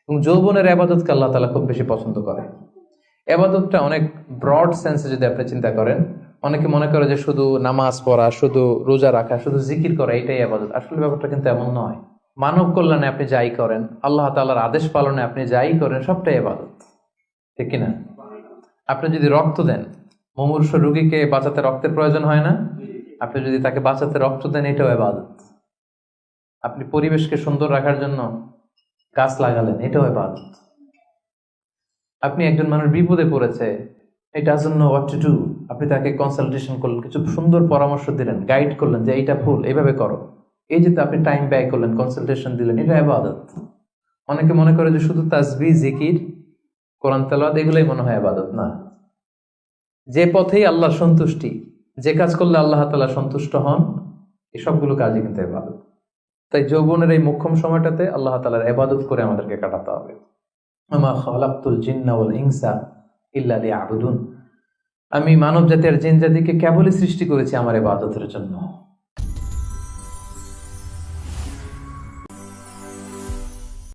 এবং যৌবনের আবাদতকে আল্লাহ তাআলা খুব বেশি পছন্দ করে। আবাদতটা অনেক ব্রড সেন্সে যদি আপনি চিন্তা করেন, অনেকে মনে করে যে শুধু নামাজ পড়া, শুধু রোজা রাখা, শুধু জিকির করা এটাই আবাদত। আসলে ব্যাপারটা কিন্তু এমন নয়। মানব কল্যাণে আপনি যাই করেন, আল্লাহ তাআলার আদেশ পালনে আপনি যাই করেন, সবটাই আবাদত, ঠিক কিনা? আপনি যদি রক্ত দেন, মুমূর্ষ রোগীকে বাঁচাতে রক্তের প্রয়োজন হয় না? আপনি যদি তাকে বাঁচাতে রক্ত দেন, এটাও ইবাদত। আপনি পরিবেশকে সুন্দর রাখার জন্য গাছ লাগালেন, এটাও ইবাদত। আপনি একজন মানুষ বিপদে পড়েছে, it doesn't know what to do, আপনি তাকে কনসালটেশন করলেন, কিছু সুন্দর পরামর্শ দিলেন, গাইড করলেন যে এইটা ভুল, এইভাবে করো, এই যে আপনি টাইম ব্যয় করলেন, কনসালটেশন দিলেন, এটা ইবাদত। অনেকে মনে করে যে শুধু তাসবিহ, জিকির, কোরআন তেলাওয়াত এগুলোই মনে হয় ইবাদত। না, যে পথেই আল্লাহর সন্তুষ্টি, যে কাজ করলে আল্লাহ তাআলা সন্তুষ্ট হন, এই সবগুলো কাজই কিন্তু ইবাদত। তাই যৌবনের এই মোক্ষম সময়টাতে আল্লাহ তাআলার ইবাদত করে আমাদেরকে কাটাতে হবে। ওমা খালাকতুল জিন্না ওয়াল ইনসা ইল্লা লিয়াবুদুন, আমি মানব জাতি আর জিন জাতিকে কেবলই সৃষ্টি করেছি আমার ইবাদতের জন্য।